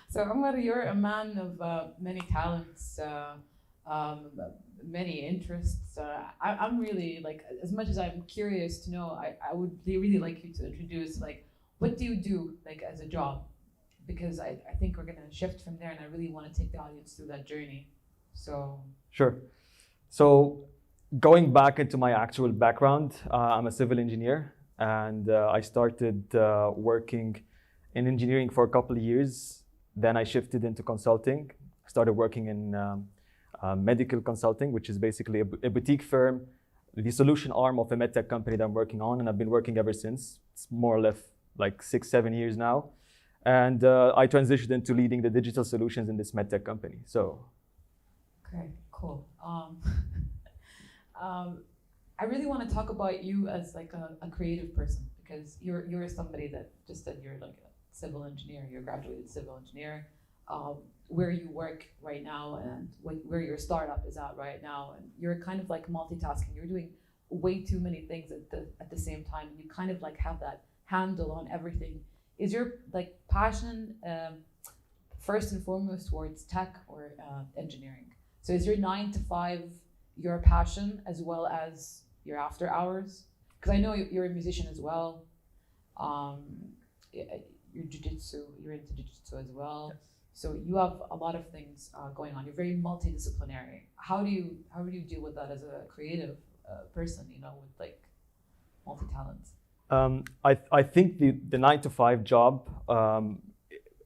So Omar, you're a man of many talents, um, many interests. I'm really like, as much as I'm curious to know, I would really like you to introduce like, what do you do like as a job? Because I think we're gonna shift from there, and I really want to take the audience through that journey. So Sure. So going back into my actual background, I'm a civil engineer, and I started working in engineering for a couple of years. Then I shifted into consulting, started working in medical consulting, which is basically a boutique firm, the solution arm of a medtech company that I'm working on, and I've been working ever since. It's more or less like 6-7 years now. And I transitioned into leading the digital solutions in this medtech company. So, okay, cool. I really want to talk about you as like a creative person, because you're somebody that just said you're like a civil engineer, you're a graduated civil engineer. Where you work right now and where your startup is at right now, and you're kind of like multitasking. You're doing way too many things at the same time. You kind of like have that handle on everything. Is your like passion first and foremost towards tech or engineering? So is your 9 to 5 your passion as well as your after hours? Because I know you're a musician as well. You're jiu-jitsu, you're into jiu-jitsu as well. yes. So you have a lot of things going on. You're very multidisciplinary. How do you deal with that as a creative person? You know, with like multi-talents. I think the 9 to 5 job,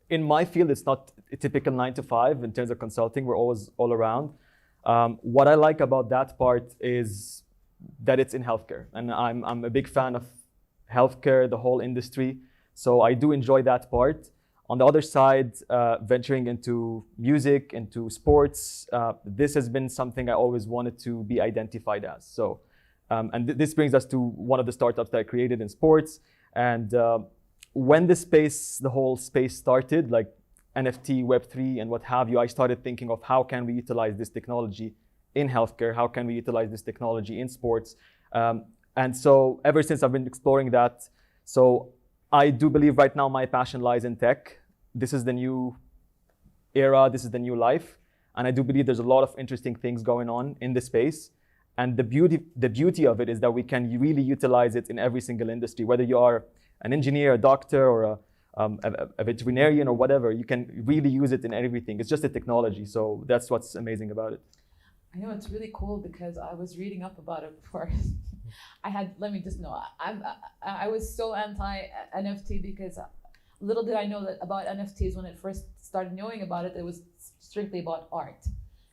in my field, it's not a typical 9 to 5 in terms of consulting. We're always all around. What I like about that part is that it's in healthcare, and I'm a big fan of healthcare, the whole industry. So I do enjoy that part. On the other side, venturing into music, into sports, this has been something I always wanted to be identified as. So, and this brings us to one of the startups that I created in sports. And when the whole space started, like NFT, Web3, and what have you, I started thinking of how can we utilize this technology in healthcare? How can we utilize this technology in sports? And so ever since I've been exploring that. So I do believe right now my passion lies in tech. This is the new era, this is the new life. And I do believe there's a lot of interesting things going on in this space. And the beauty of it is that we can really utilize it in every single industry, whether you are an engineer, a doctor, or a veterinarian or whatever, you can really use it in everything. It's just a technology. So that's what's amazing about it. I know it's really cool because I was reading up about it before. Let me just know, I was so anti NFT because little did I know that about NFTs when I first started knowing about it, it was strictly about art.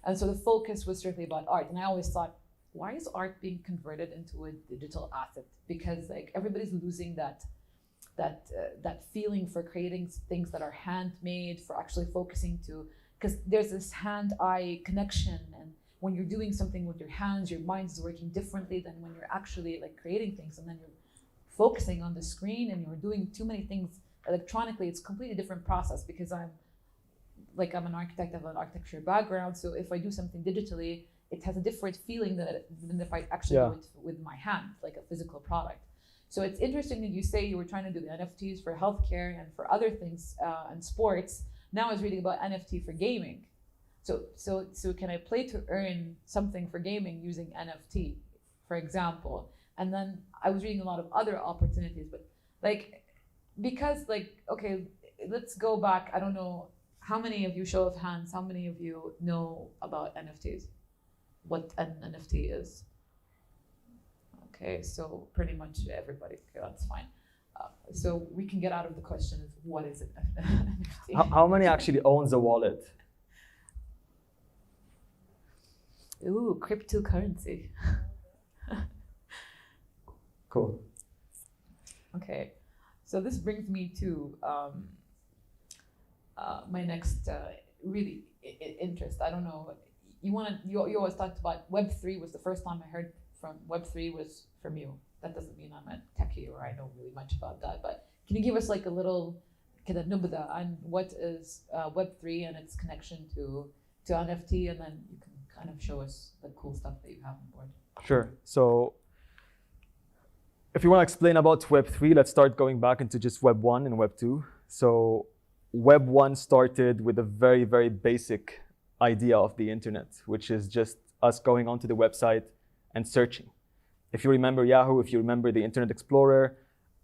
And so the focus was strictly about art. And I always thought, why is art being converted into a digital asset? Because like everybody's losing that feeling for creating things that are handmade, for actually focusing to, because there's this hand-eye connection, and when you're doing something with your hands, your mind is working differently than when you're actually like creating things, and then you're focusing on the screen and you're doing too many things electronically. It's a completely different process because I'm an architect, I have an architecture background, so if I do something digitally, it has a different feeling than if I actually do it with my hand, like a physical product. So it's interesting that you say you were trying to do the NFTs for healthcare and for other things and sports. Now I was reading about NFT for gaming. So can I play to earn something for gaming using NFT, for example? And then I was reading a lot of other opportunities, but like, because like, okay, let's go back. I don't know how many of you, show of hands, how many of you know about NFTs? What an NFT is? Okay, so pretty much everybody. Okay, that's fine. So we can get out of the question of what is an NFT. How many actually owns a wallet? Ooh, cryptocurrency. Cool. Okay, so this brings me to my next really interest. I don't know. You always talked about Web3 was the first time I heard from Web3 was from you. That doesn't mean I'm a techie or I know really much about that, but can you give us like a little كده نبذة on what is Web3 and its connection to NFT, and then you can kind of show us the cool stuff that you have on board. Sure. So if you want to explain about Web3, let's start going back into just Web 1 and Web 2. So Web 1 started with a very, very basic idea of the internet, which is just us going onto the website and searching. If you remember Yahoo, if you remember the Internet Explorer,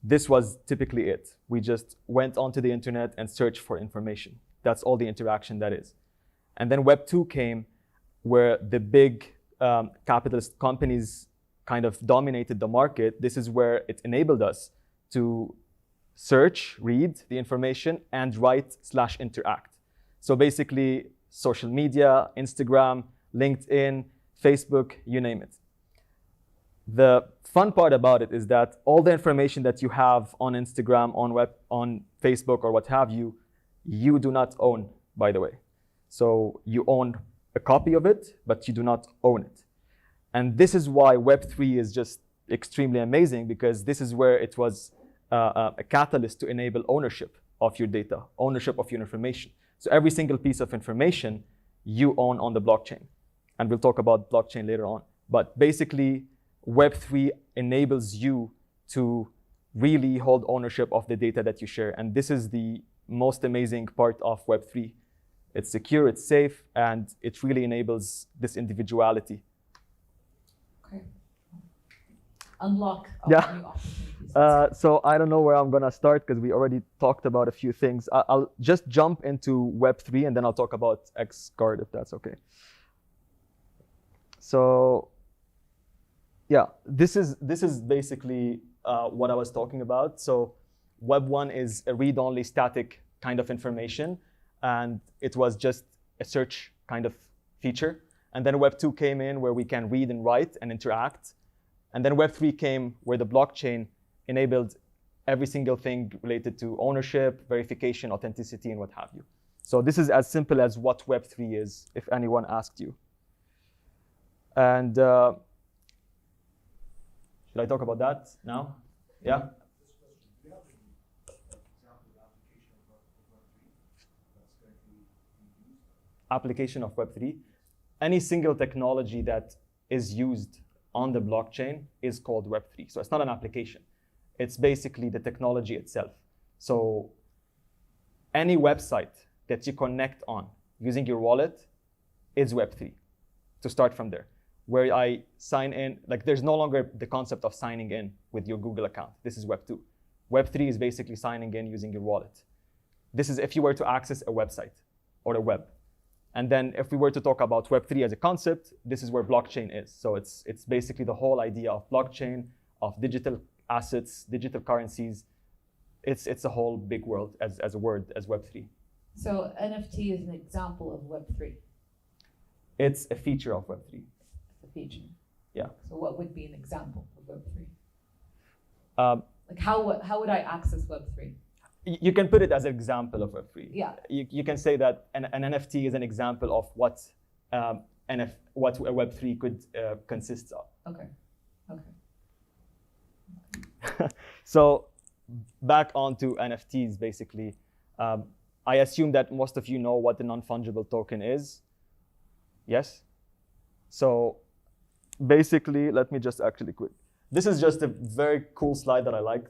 this was typically it. We just went onto the internet and searched for information. That's all the interaction that is. And then Web 2 came, where the big capitalist companies kind of dominated the market. This is where it enabled us to search, read the information, and write/interact. So basically, social media, Instagram, LinkedIn, Facebook, you name it. The fun part about it is that all the information that you have on Instagram, on Facebook, or what have you, you do not own, by the way. So you own a copy of it, but you do not own it. And this is why Web3 is just extremely amazing, because this is where it was a catalyst to enable ownership of your data, ownership of your information. So every single piece of information you own on the blockchain. And we'll talk about blockchain later on. But basically, Web3 enables you to really hold ownership of the data that you share. And this is the most amazing part of Web3. It's secure, it's safe, and it really enables this individuality. Okay. Unlock new opportunities. So I don't know where I'm gonna start, because we already talked about a few things. I'll just jump into Web3 and then I'll talk about XGUARD, if that's okay. So yeah, this is basically what I was talking about. So Web 1 is a read-only static kind of information, and it was just a search kind of feature. And then Web 2 came in, where we can read and write and interact. And then Web 3 came, where the blockchain enabled every single thing related to ownership, verification, authenticity, and what have you. So this is as simple as what Web 3 is, if anyone asked you. And should I talk about that now? Yeah? Application of Web3. Any single technology that is used on the blockchain is called Web3. So it's not an application. It's basically the technology itself. So any website that you connect on using your wallet is Web3, to start from there. Where I sign in, like there's no longer the concept of signing in with your Google account. This is Web 2. Web 3 is basically signing in using your wallet. This is if you were to access a website or the web. And then if we were to talk about Web 3 as a concept, this is where blockchain is. So it's basically the whole idea of blockchain, of digital assets, digital currencies. It's a whole big world as a word, as Web 3. So NFT is an example of Web 3. It's a feature of Web 3. Feature. Yeah. So what would be an example of Web3? Like how would I access Web3? You can put it as an example of Web3. Yeah. You can say that an NFT is an example of what a Web3 could consist of. Okay. So back onto NFTs, basically. I assume that most of you know what the non-fungible token is. Yes? So basically, let me just actually quick. This is just a very cool slide that I like.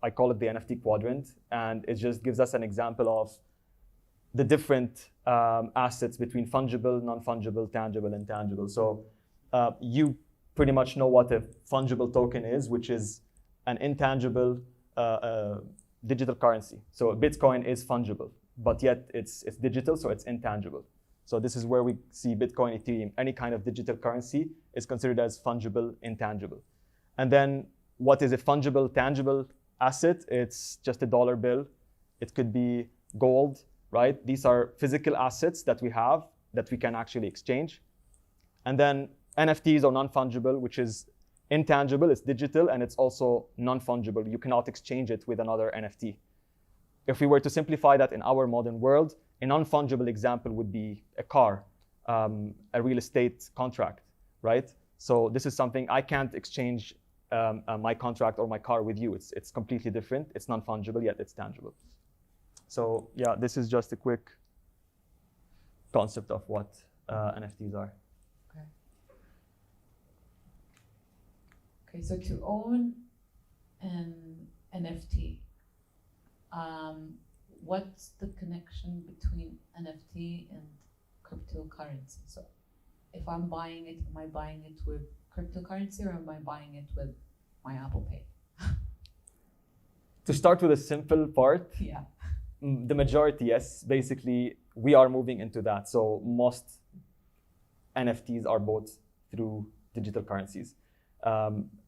I call it the NFT quadrant, and it just gives us an example of the different assets between fungible, non-fungible, tangible, intangible. So you pretty much know what a fungible token is, which is an intangible digital currency. So Bitcoin is fungible, but yet it's digital, so it's intangible. So this is where we see Bitcoin, Ethereum, any kind of digital currency is considered as fungible, intangible. And then what is a fungible, tangible asset? It's just a dollar bill. It could be gold, right? These are physical assets that we have that we can actually exchange. And then NFTs are non-fungible, which is intangible, it's digital, and it's also non-fungible. You cannot exchange it with another NFT. If we were to simplify that in our modern world, a non-fungible example would be a car, a real estate contract, right? So this is something I can't exchange my contract or my car with you. It's completely different. It's non-fungible, yet it's tangible. So yeah, this is just a quick concept of what NFTs are. Okay, so to own an NFT, what's the connection between NFT and cryptocurrency? So if I'm buying it, am I buying it with cryptocurrency or am I buying it with my Apple Pay? To start with a simple part, Yeah. the majority, yes. Basically, we are moving into that. So most NFTs are bought through digital currencies.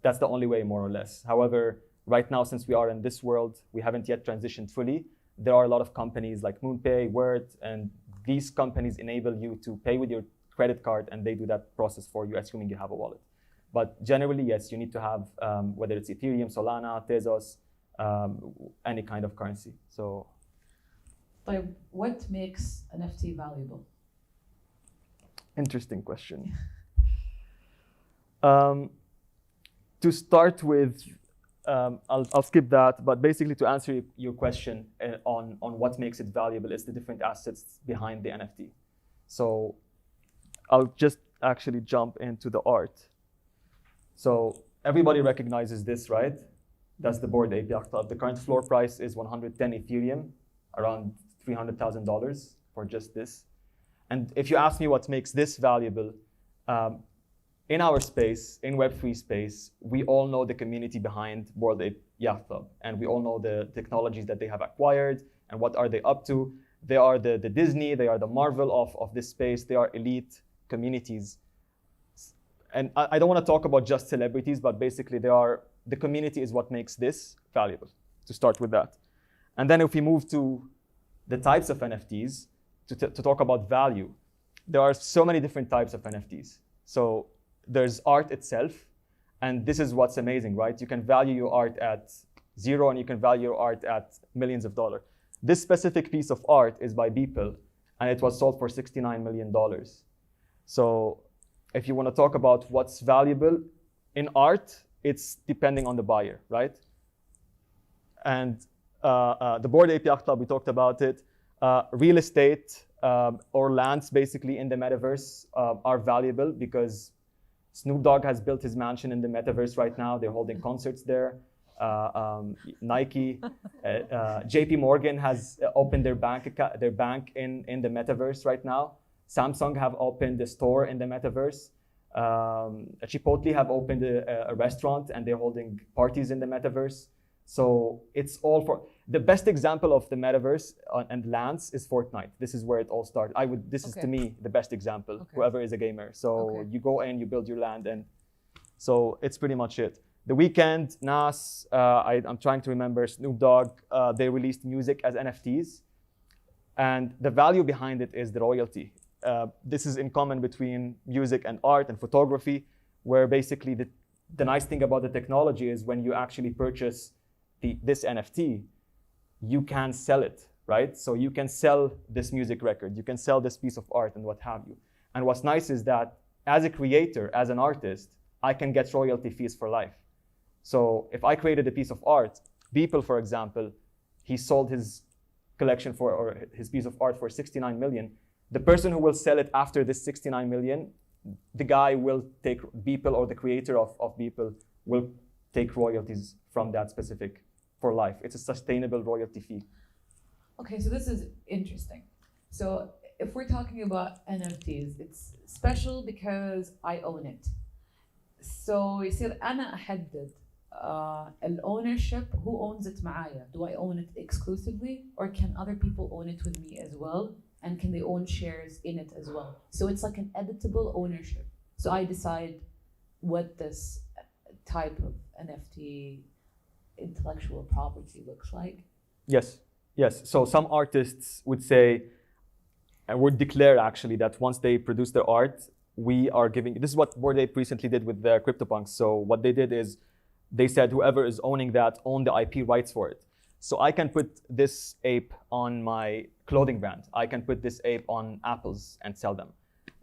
That's the only way, more or less. However, right now, since we are in this world, we haven't yet transitioned fully. There are a lot of companies like MoonPay, Word, and these companies enable you to pay with your credit card, and they do that process for you, assuming you have a wallet. But generally, yes, you need to have, whether it's Ethereum, Solana, Tezos, any kind of currency. So, what makes NFT valuable? Interesting question. To start with, I'll skip that, but basically to answer your question on what makes it valuable is the different assets behind the NFT. So I'll just actually jump into the art. So everybody recognizes this, right? That's the Bored Ape Yacht Club. The current floor price is 110 Ethereum, around $300,000 for just this. And if you ask me what makes this valuable, in our space, in Web3 space, we all know the community behind Bored Ape Yacht Club, and we all know the technologies that they have acquired and what are they up to. They are the Disney, they are the Marvel of this space. They are elite communities. And I don't want to talk about just celebrities, but basically the community is what makes this valuable, to start with that. And then if we move to the types of NFTs, to talk about value, there are so many different types of NFTs. So there's art itself, and this is what's amazing, right? You can value your art at zero, and you can value your art at millions of dollars. This specific piece of art is by Beeple, and it was sold for $69 million. So if you want to talk about what's valuable in art, it's depending on the buyer, right? And the Bored Ape Yacht Club, we talked about it. Real estate or lands basically in the metaverse are valuable because Snoop Dogg has built his mansion in the metaverse right now. They're holding concerts there. Nike, JP Morgan has opened their bank in the metaverse right now. Samsung have opened a store in the metaverse. Chipotle have opened a restaurant, and they're holding parties in the metaverse. So it's all for the best example of the metaverse and lands is Fortnite. This is where it all started. This is to me the best example. Whoever is a gamer. So you go in, you build your land, and so it's pretty much it. The Weeknd, Nas, I'm trying to remember, Snoop Dogg, they released music as NFTs, and the value behind it is the royalty. This is in common between music and art and photography, where basically the nice thing about the technology is when you actually purchase this NFT, you can sell it, right? So you can sell this music record, you can sell this piece of art and what have you. And what's nice is that as a creator, as an artist, I can get royalty fees for life. So if I created a piece of art, Beeple, for example, he sold his collection or his piece of art for 69 million. The person who will sell it after this 69 million, the guy will take Beeple, or the creator of Beeple will take royalties from that specific for life. It's a sustainable royalty fee. Okay, so this is interesting. So if we're talking about NFTs, it's special because I own it. So يصير أنا أحدد الownership, who owns it معايا? Do I own it exclusively, or can other people own it with me as well? And can they own shares in it as well? So it's like an editable ownership. So I decide what this type of NFT intellectual property looks like. Yes. So some artists would say, and would declare actually, that once they produce their art, we are giving, this is what Bored Ape recently did with their CryptoPunks. So what they did is they said whoever is owning that own the IP rights for it. So I can put this ape on my clothing brand. I can put this ape on apples and sell them.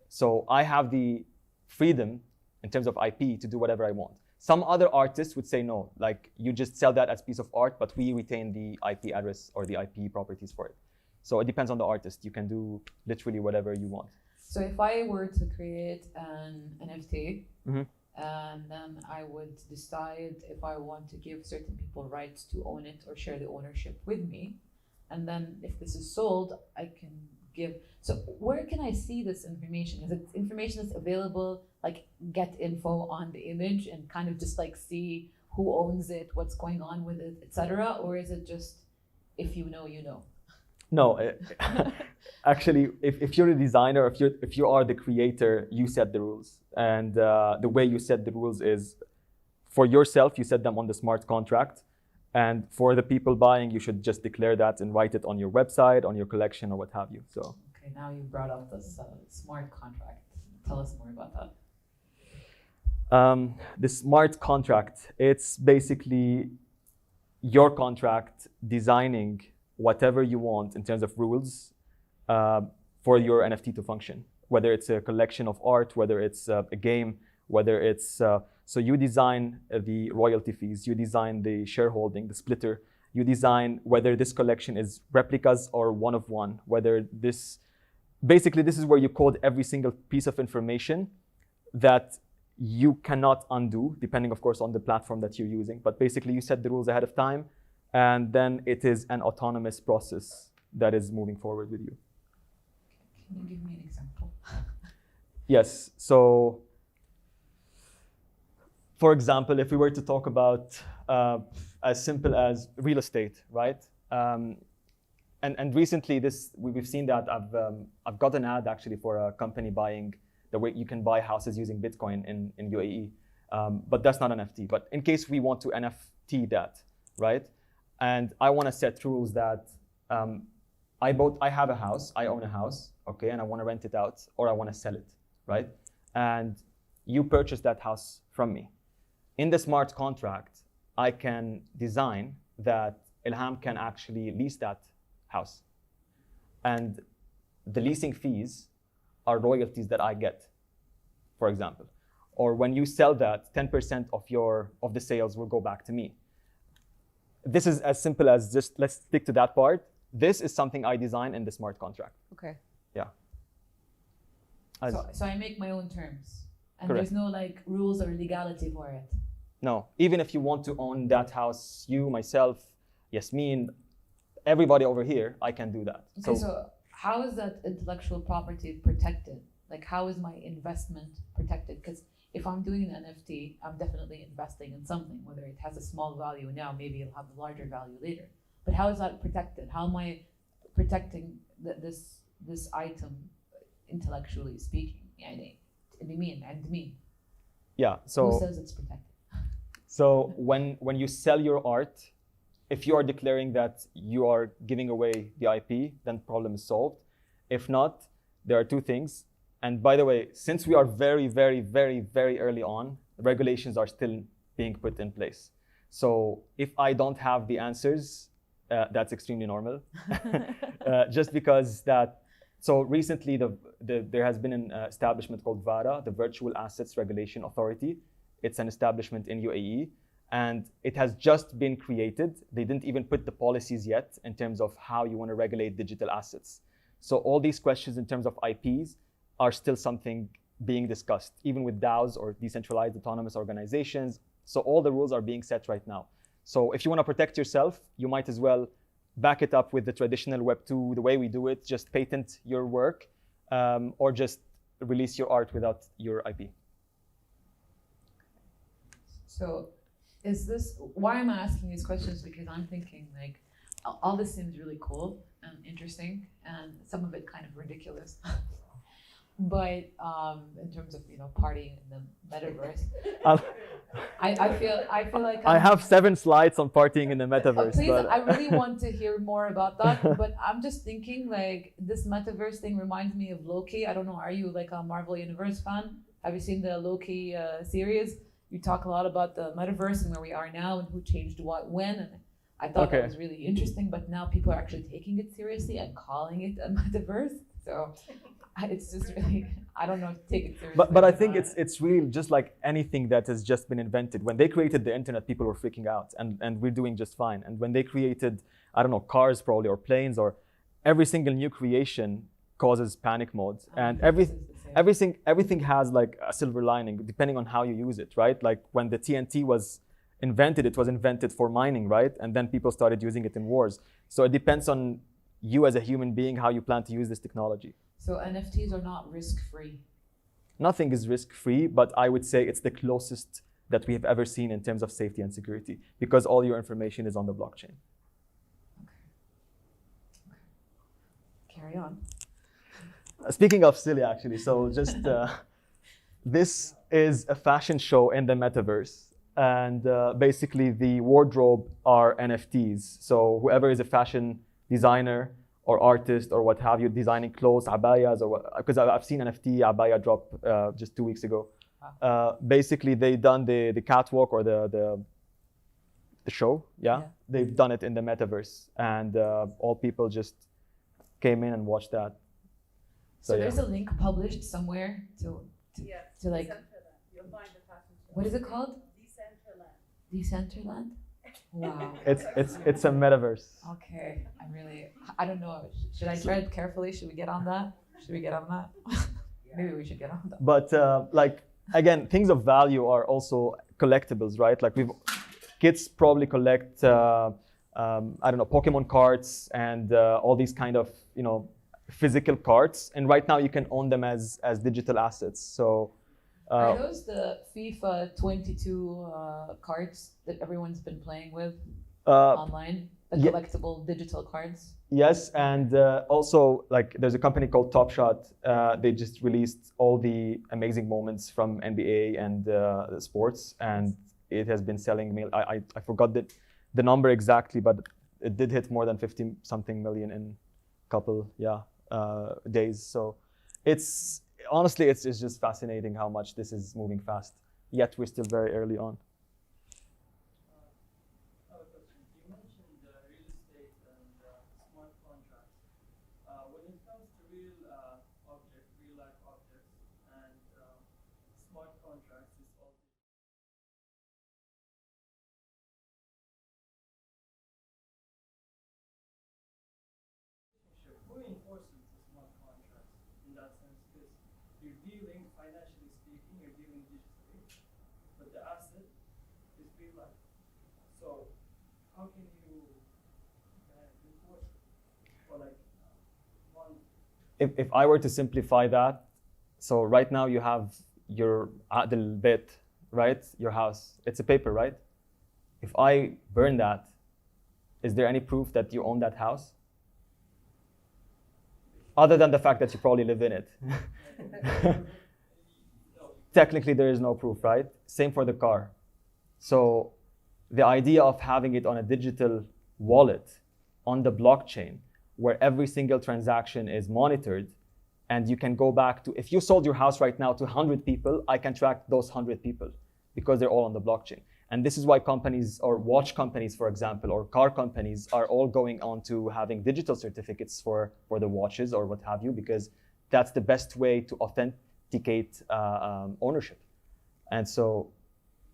So I have the freedom in terms of IP to do whatever I want. Some other artists would say no, like you just sell that as a piece of art, but we retain the IP address or the IP properties for it. So it depends on the artist. You can do literally whatever you want. So if I were to create an NFT, and then I would decide if I want to give certain people rights to own it or share the ownership with me, and then if this is sold, I can give. So where can I see this information? Is it information that's available, like get info on the image and kind of just like see who owns it, what's going on with it, etc., or is it just if you know, you know? No, actually, if you're a designer, if you are the creator, you set the rules, and the way you set the rules is for yourself. You set them on the smart contract, and for the people buying, you should just declare that and write it on your website, on your collection, or what have you. So. Okay, now you brought up this smart contract. Tell us more about that. The smart contract, it's basically your contract designing whatever you want in terms of rules for your NFT to function, whether it's a collection of art, whether it's a game, whether it's, so you design the royalty fees, you design the shareholding, the splitter, you design whether this collection is replicas or one of one, whether this, basically this is where you code every single piece of information that you cannot undo, depending of course on the platform that you're using. But basically you set the rules ahead of time, and then it is an autonomous process that is moving forward with you. Can you give me an example? Yes, so for example, if we were to talk about as simple as real estate, right? And recently we've seen that I've got an ad actually for a company buying the way you can buy houses using Bitcoin in UAE, but that's not an NFT. But in case we want to NFT that, right? And I want to set rules that I have a house, I own a house, okay, and I want to rent it out or I want to sell it, right? And you purchase that house from me. In the smart contract, I can design that Ilham can actually lease that house. And the leasing fees are royalties that I get, for example. Or when you sell that, 10% of the sales will go back to me. This is as simple as just, let's stick to that part. This is something I design in the smart contract. Okay. Yeah. So I make my own terms, and Correct. There's no like rules or legality for it. No, even if you want to own that house, you, myself, Yasmin, everybody over here, I can do that. Okay, so how is that intellectual property protected? Like, how is my investment protected? Because if I'm doing an NFT, I'm definitely investing in something, whether it has a small value now, maybe it'll have a larger value later. But how is that protected? How am I protecting this item intellectually speaking? Yeah, so who says it's protected? So when you sell your art, if you are declaring that you are giving away the IP, then problem is solved. If not, there are two things. And by the way, since we are very, very, very, very early on, regulations are still being put in place. So if I don't have the answers, that's extremely normal. Just because that, so recently there has been an establishment called VARA, the Virtual Assets Regulation Authority. It's an establishment in UAE, and it has just been created. They didn't even put the policies yet in terms of how you want to regulate digital assets. So all these questions in terms of IPs are still something being discussed, even with DAOs or decentralized autonomous organizations. So all the rules are being set right now. So if you want to protect yourself, you might as well back it up with the traditional Web2, the way we do it, just patent your work, or just release your art without your IP. So is this, why am I asking these questions? Because I'm thinking like, all this seems really cool and interesting, and some of it kind of ridiculous. But in terms of, you know, partying in the metaverse, I feel like I have 7 slides on partying in the metaverse. Please, but I really want to hear more about that. But I'm just thinking like this metaverse thing reminds me of Loki. I don't know, are you like a Marvel Universe fan? Have you seen the Loki series? You talk a lot about the metaverse and where we are now and who changed what when. And I thought that was really interesting. But now people are actually taking it seriously and calling it a metaverse. So it's just really, I don't know if to take it seriously. But I think it's really just like anything that has just been invented. When they created the internet, people were freaking out, and we're doing just fine. And when they created, I don't know, cars probably, or planes, or every single new creation causes panic mode. And everything has like a silver lining depending on how you use it, right? Like when the TNT was invented, it was invented for mining, right? And then people started using it in wars. So it depends on you as a human being how you plan to use this technology. So NFTs are not risk-free. Nothing is risk-free, but I would say it's the closest that we have ever seen in terms of safety and security, because all your information is on the blockchain. Carry on. Speaking of silly, actually, so just this is a fashion show in the metaverse, and basically the wardrobe are NFTs. So whoever is a fashion designer or artist or what have you, designing clothes, abayas, or what, because I've seen NFT abaya drop just 2 weeks ago. Basically, they done the catwalk or the show, yeah? They've done it in the metaverse, and all people just came in and watched that. So there's a link published somewhere to like, you'll find the fashion show. what is it called? Decentraland. Decentraland? Wow. It's a metaverse. Okay, I don't know. Should I tread carefully? Should we get on that? Maybe we should get on that. But like, again, things of value are also collectibles, right? Like kids probably collect, I don't know, Pokemon cards and all these kind of, physical cards. And right now you can own them as digital assets. So are those the FIFA 22 cards that everyone's been playing with online? The collectible digital cards? Yes, and also like there's a company called Top Shot. They just released all the amazing moments from NBA and the sports, and it has been selling. I forgot the number exactly, but it did hit more than 50-something million in a couple days. So it's honestly it's just fascinating how much this is moving fast. Yet we're still very early on. If I were to simplify that, so right now you have your adil bit, right? Your house. It's a paper, right? If I burn that, is there any proof that you own that house? Other than the fact that you probably live in it. Technically, there is no proof, right? Same for the car. So the idea of having it on a digital wallet on the blockchain, where every single transaction is monitored, and you can go back to, if you sold your house right now to 100 people, I can track those 100 people because they're all on the blockchain. And this is why companies, or watch companies, for example, or car companies are all going on to having digital certificates for the watches or what have you, because that's the best way to authenticate ownership. And so.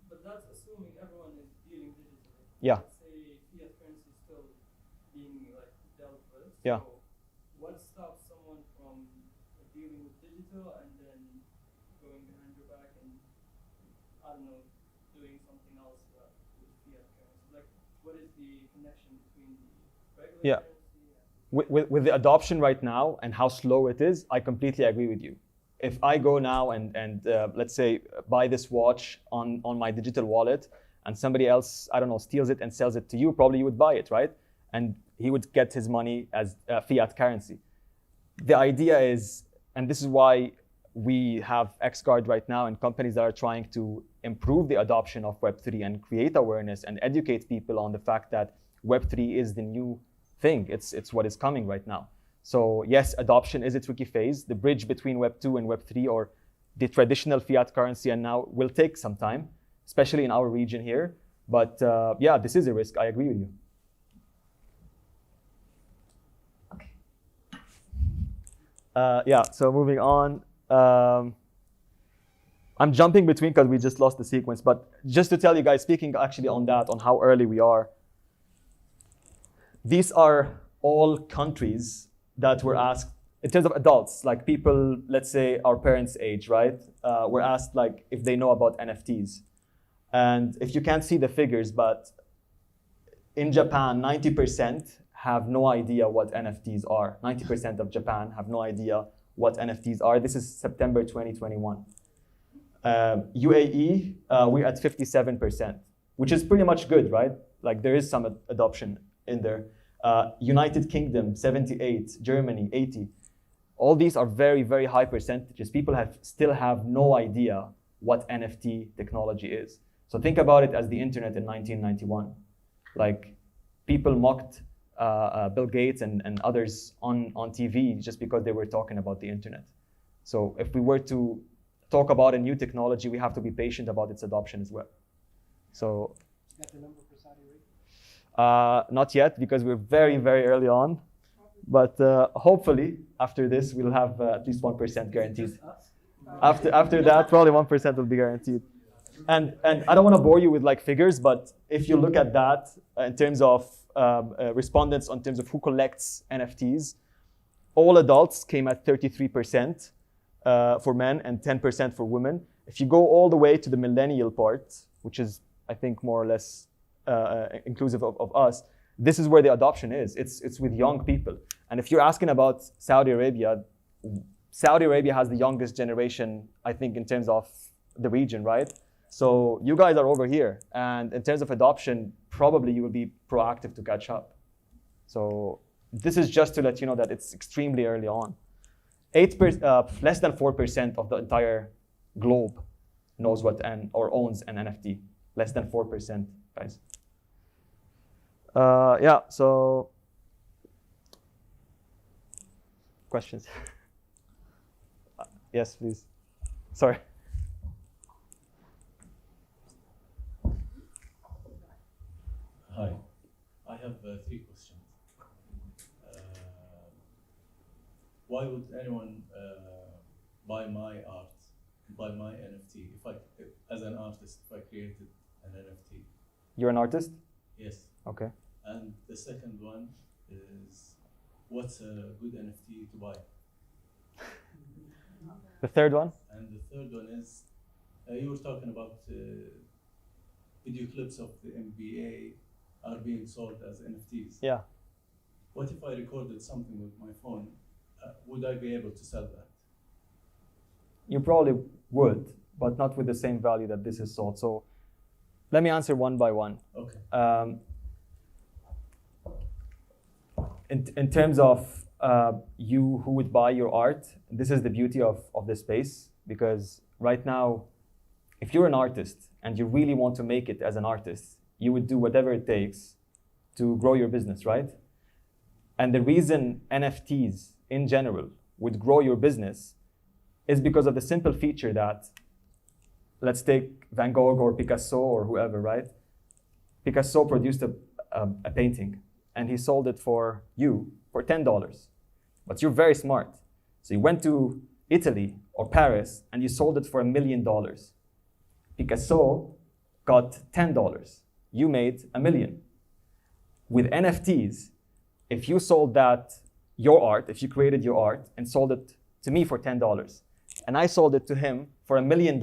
But that's assuming everyone is dealing digitally. Yeah. Let's say fiat currency is still being dealt with. Yeah. So what stops someone from dealing with digital and then going behind your back and, I don't know, doing something else with fiat currency? Like, what is the connection between the regular currency? With the adoption right now and how slow it is, I completely agree with you. If I go now and let's say buy this watch on my digital wallet, and somebody else, I don't know, steals it and sells it to you, probably you would buy it, right? And he would get his money as fiat currency. The idea is, and this is why we have XGUARD right now and companies that are trying to improve the adoption of Web3 and create awareness and educate people on the fact that Web3 is the new thing. It's what is coming right now. So yes, adoption is a tricky phase. The bridge between Web 2 and Web 3, or the traditional fiat currency and now, will take some time, especially in our region here. But yeah, this is a risk. I agree with you. Okay. Yeah, so moving on. I'm jumping between because we just lost the sequence. But just to tell you guys, speaking actually on that, on how early we are, these are all countries that were asked, in terms of adults, like people, let's say our parents' age, right? Were asked like if they know about NFTs. And if you can't see the figures, but in Japan, 90% have no idea what NFTs are. 90% of Japan have no idea what NFTs are. This is September 2021. UAE, we're at 57%, which is pretty much good, right? Like there is some adoption in there. United Kingdom, 78, Germany, 80. All these are very, very high percentages. People still have no idea what NFT technology is. So think about it as the internet in 1991. Like people mocked Bill Gates and others on TV just because they were talking about the internet. So if we were to talk about a new technology, we have to be patient about its adoption as well. So, you got the number for Saudi Arabia? Not yet, because we're very, very early on. But hopefully, after this, we'll have at least 1% guaranteed. After that, probably 1% will be guaranteed. And I don't want to bore you with like figures, but if you look at that in terms of respondents, in terms of who collects NFTs, all adults came at 33% for men and 10% for women. If you go all the way to the millennial part, which is, I think, more or less inclusive of us, this is where the adoption is. It's with young people. And if you're asking about Saudi Arabia has the youngest generation, I think, in terms of the region, right? So you guys are over here. And in terms of adoption, probably you will be proactive to catch up. So this is just to let you know that it's extremely early on. Less than 4% of the entire globe knows what or owns an NFT. Less than 4%, guys. Yeah, so questions? Yes, please. Sorry. Hi, I have 3 questions. Why would anyone buy my art, buy my NFT? As an artist, if I created an NFT? You're an artist? Yes. Okay. And the second one is, what's a good NFT to buy? The third one? And the third one is, you were talking about video clips of the NBA are being sold as NFTs. Yeah. What if I recorded something with my phone? Would I be able to sell that? You probably would, but not with the same value that this is sold. So let me answer one by one. Okay. In terms of you who would buy your art, this is the beauty of this space, because right now, if you're an artist and you really want to make it as an artist, you would do whatever it takes to grow your business, right? And the reason NFTs in general would grow your business is because of the simple feature that, let's take Van Gogh or Picasso or whoever, right? Picasso produced a painting and he sold it for you for $10. But you're very smart. So you went to Italy or Paris and you sold it for $1 million. Picasso got $10. You made $1 million. With NFTs, if you sold your art, if you created your art and sold it to me for $10, and I sold it to him for $1 million,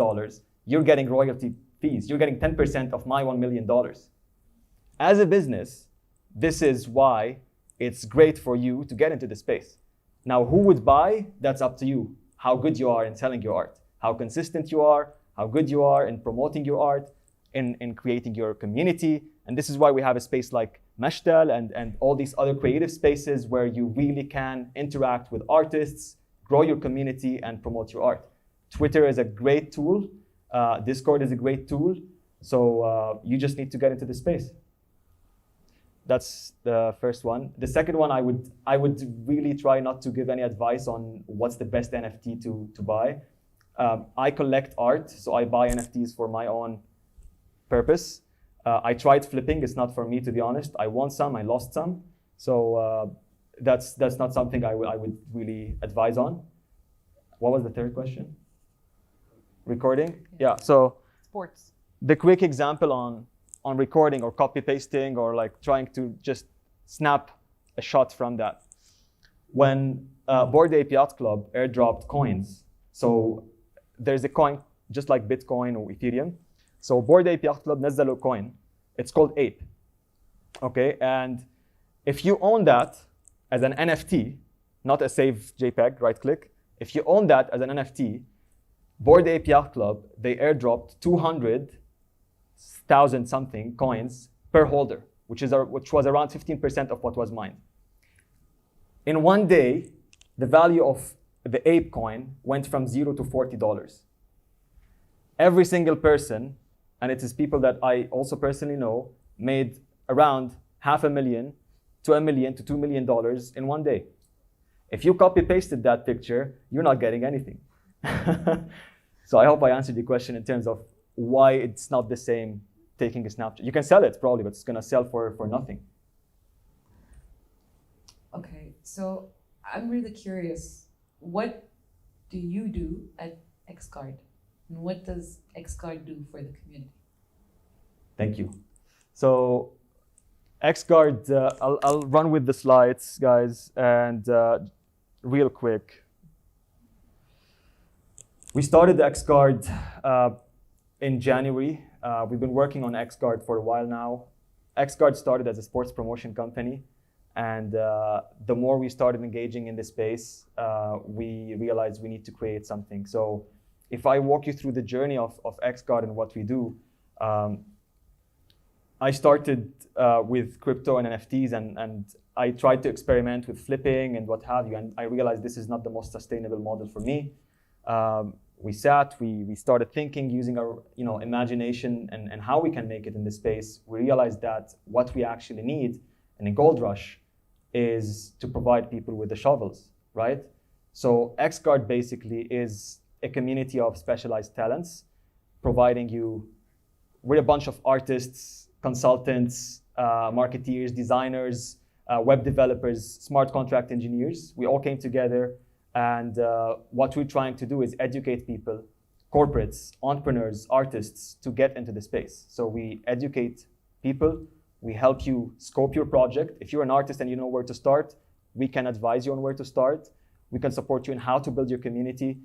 you're getting royalty fees. You're getting 10% of my $1 million. As a business, this is why it's great for you to get into the space. Now, who would buy? That's up to you. How good you are in selling your art, how consistent you are, how good you are in promoting your art, in creating your community. And this is why we have a space like Mashtal and all these other creative spaces where you really can interact with artists, grow your community, and promote your art. Twitter is a great tool. Discord is a great tool. So you just need to get into the space. That's the first one. The second one, I would really try not to give any advice on what's the best NFT to buy. I collect art, so I buy NFTs for my own purpose. I tried flipping. It's not for me, to be honest. I won some, I lost some. So that's not something I would really advise on. What was the third question? Recording? Yeah. So Sports. the quick example on recording or copy pasting or like trying to just snap a shot from that. When Bored Ape Yacht Club airdropped coins, so there's a coin just like Bitcoin or Ethereum, So Bored Ape Yacht Club نزلوا coin. It's called Ape. Okay, and if you own that as an NFT, not a save JPEG, right click. If you own that as an NFT, Bored Ape Yacht Club, they airdropped 200,000 something coins per holder, which was around 15% of what was mined. In one day, the value of the Ape coin went from $0 to $40. Every single person, and it is people that I also personally know, made around $500,000 to $1 million to $2 million in one day. If you copy pasted that picture, you're not getting anything. So I hope I answered your question in terms of why it's not the same taking a snapshot. You can sell it probably, but it's going to sell for nothing. Okay, so I'm really curious. What do you do at XGUARD? And what does XGUARD do for the community? Thank you. So XGUARD, I'll run with the slides, guys, and real quick. We started XGUARD in January. We've been working on XGUARD for a while now. XGUARD started as a sports promotion company, and the more we started engaging in this space, we realized we need to create something. So if I walk you through the journey of XGUARD and what we do, I started with crypto and NFTs, and I tried to experiment with flipping and what have you, and I realized this is not the most sustainable model for me. We started thinking, using our imagination and how we can make it in this space. We realized that what we actually need in a gold rush is to provide people with the shovels, right? So XGUARD basically is a community of specialized talents, providing you with a bunch of artists, consultants, marketeers, designers, web developers, smart contract engineers. We all came together, and what we're trying to do is educate people, corporates, entrepreneurs, artists, to get into the space. So we educate people, we help you scope your project. If you're an artist and you know where to start, we can advise you on where to start. We can support you in how to build your community.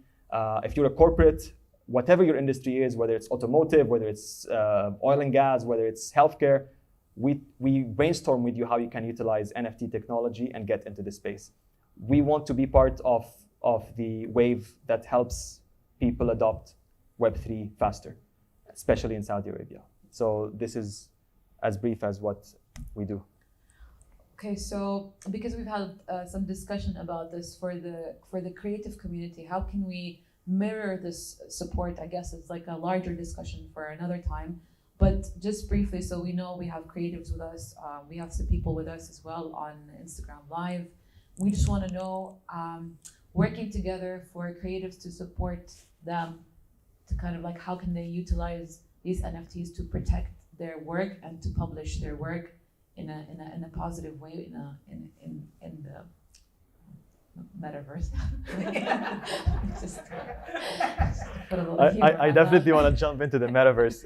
If you're a corporate, whatever your industry is, whether it's automotive, whether it's oil and gas, whether it's healthcare, we brainstorm with you how you can utilize NFT technology and get into the space. We want to be part of the wave that helps people adopt Web3 faster, especially in Saudi Arabia. So this is as brief as what we do. Okay, so because we've had some discussion about this for the creative community, how can we mirror this support? I guess it's like a larger discussion for another time. But just briefly, so we know we have creatives with us, we have some people with us as well on Instagram Live. We just want to know, working together for creatives to support them, to kind of like how can they utilize these NFTs to protect their work and to publish their work in a positive way in the metaverse. I definitely want to jump into the metaverse,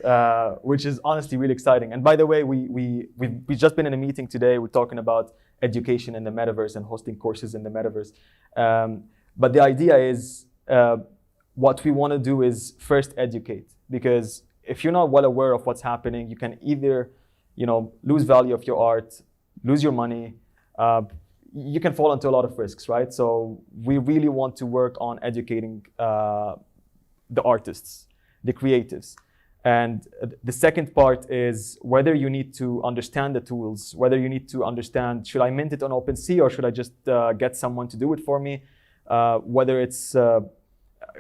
which is honestly really exciting. And by the way, we've just been in a meeting today. We're talking about education in the metaverse and hosting courses in the metaverse. But the idea is, what we want to do is first educate, because if you're not well aware of what's happening, you can either, lose value of your art, lose your money. You can fall into a lot of risks, right? So we really want to work on educating the artists, the creatives. And the second part is whether you need to understand the tools, whether you need to understand, should I mint it on OpenSea or should I just get someone to do it for me? Whether it's a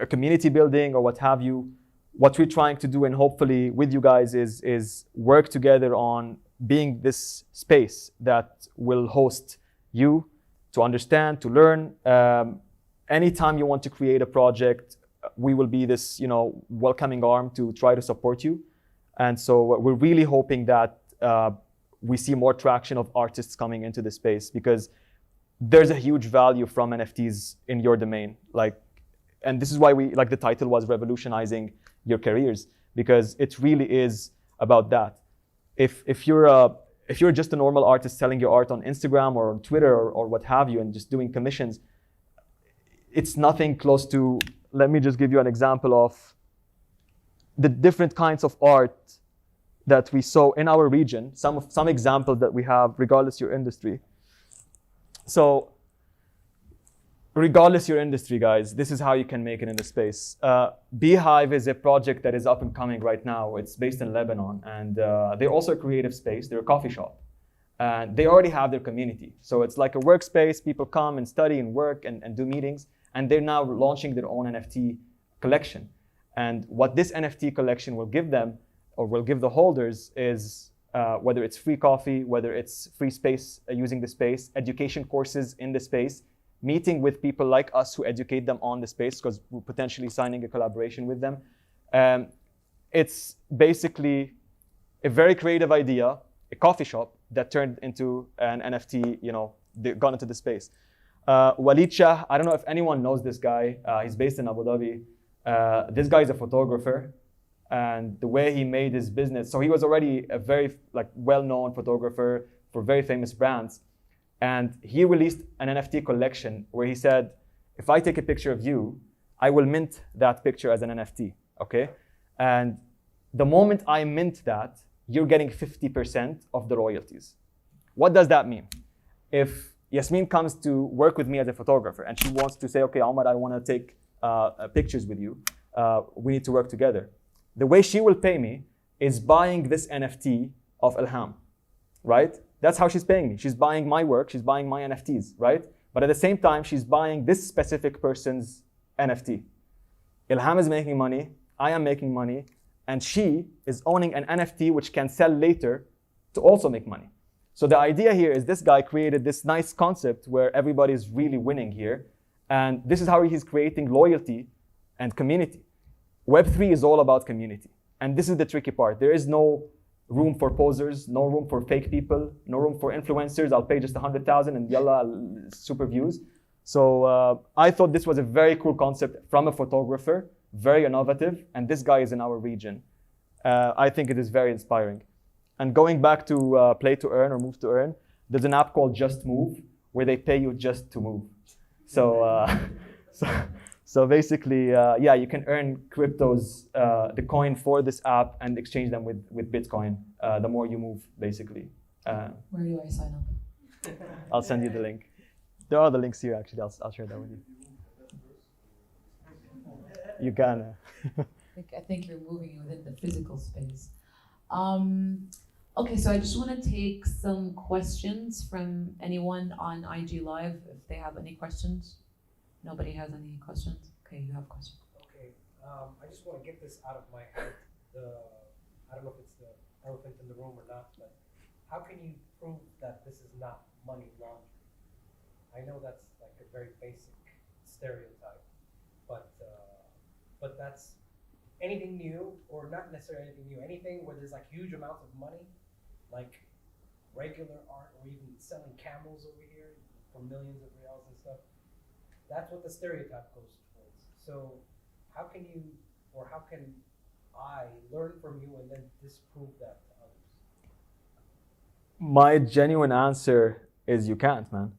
community building or what have you. What we're trying to do, and hopefully with you guys, is work together on being this space that will host you to understand, to learn. Anytime you want to create a project, we will be this, welcoming arm to try to support you. And so we're really hoping that we see more traction of artists coming into the space, because there's a huge value from NFTs in your domain. And this is why the title was revolutionizing your careers, because it really is about that. If you're just a normal artist selling your art on Instagram or on Twitter or what have you, and just doing commissions, it's nothing close to, let me just give you an example of the different kinds of art that we saw in our region, some examples that we have, regardless your industry. So, regardless your industry, guys, this is how you can make it in the space. Beehive is a project that is up and coming right now. It's based in Lebanon, and they're also a creative space. They're a coffee shop, and they already have their community. So it's like a workspace. People come and study and work and do meetings, and they're now launching their own NFT collection. And what this NFT collection will give them, or will give the holders, is whether it's free coffee, whether it's free space using the space, education courses in the space, meeting with people like us who educate them on the space, because we're potentially signing a collaboration with them. It's basically a very creative idea, a coffee shop that turned into an NFT, got into the space. Walid Shah, I don't know if anyone knows this guy. He's based in Abu Dhabi. This guy is a photographer, and the way he made his business, so he was already a very well-known photographer for very famous brands. And he released an NFT collection where he said, if I take a picture of you, I will mint that picture as an NFT, okay? And the moment I mint that, you're getting 50% of the royalties. What does that mean? If Yasmin comes to work with me as a photographer and she wants to say, okay, Omar, I want to take pictures with you. We need to work together. The way she will pay me is buying this NFT of Ilham, right? That's how she's paying me. She's buying my work, she's buying my NFTs, right? But at the same time, she's buying this specific person's NFT. Ilham is making money, I am making money, and she is owning an NFT which can sell later to also make money. So the idea here is this guy created this nice concept where everybody's really winning here. And this is how he's creating loyalty and community. Web3 is all about community. And this is the tricky part. There is no room for posers, no room for fake people, no room for influencers. I'll pay just 100,000 and yalla, super views. So I thought this was a very cool concept from a photographer, very innovative, and this guy is in our region. I think it is very inspiring. And going back to play to earn or move to earn, there's an app called Just Move where they pay you just to move. So, so basically, yeah, you can earn cryptos, the coin for this app, and exchange them with Bitcoin. The more you move, basically. Where do I sign up? I'll send you the link. There are the links here, actually. I'll share that with you. You can. I think you're moving within the physical space. Okay, so I just want to take some questions from anyone on IG Live, if they have any questions. Nobody has any questions? Okay, you have questions. Okay, I just want to get this out of my head. I don't know if it's the elephant in the room or not, but how can you prove that this is not money laundering? I know that's like a very basic stereotype, but that's anything new, or not necessarily anything new, anything where there's like huge amounts of money, like regular art, or even selling camels over here for millions of reals and stuff. That's what the stereotype goes towards. So how can you, or how can I learn from you and then disprove that to others? My genuine answer is you can't, man.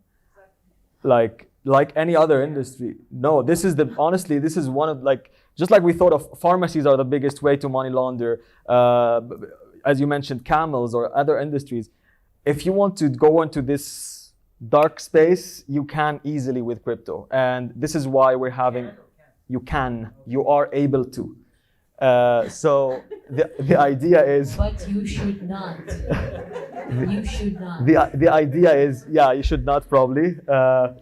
Like any other industry. No, this is honestly, this is one of just like we thought of pharmacies are the biggest way to money launder, as you mentioned, camels or other industries. If you want to go into this dark space, you can easily with crypto. And this is why we're having, you are able to. So the idea is. But you should not. You should not. The idea is, yeah, you should not probably.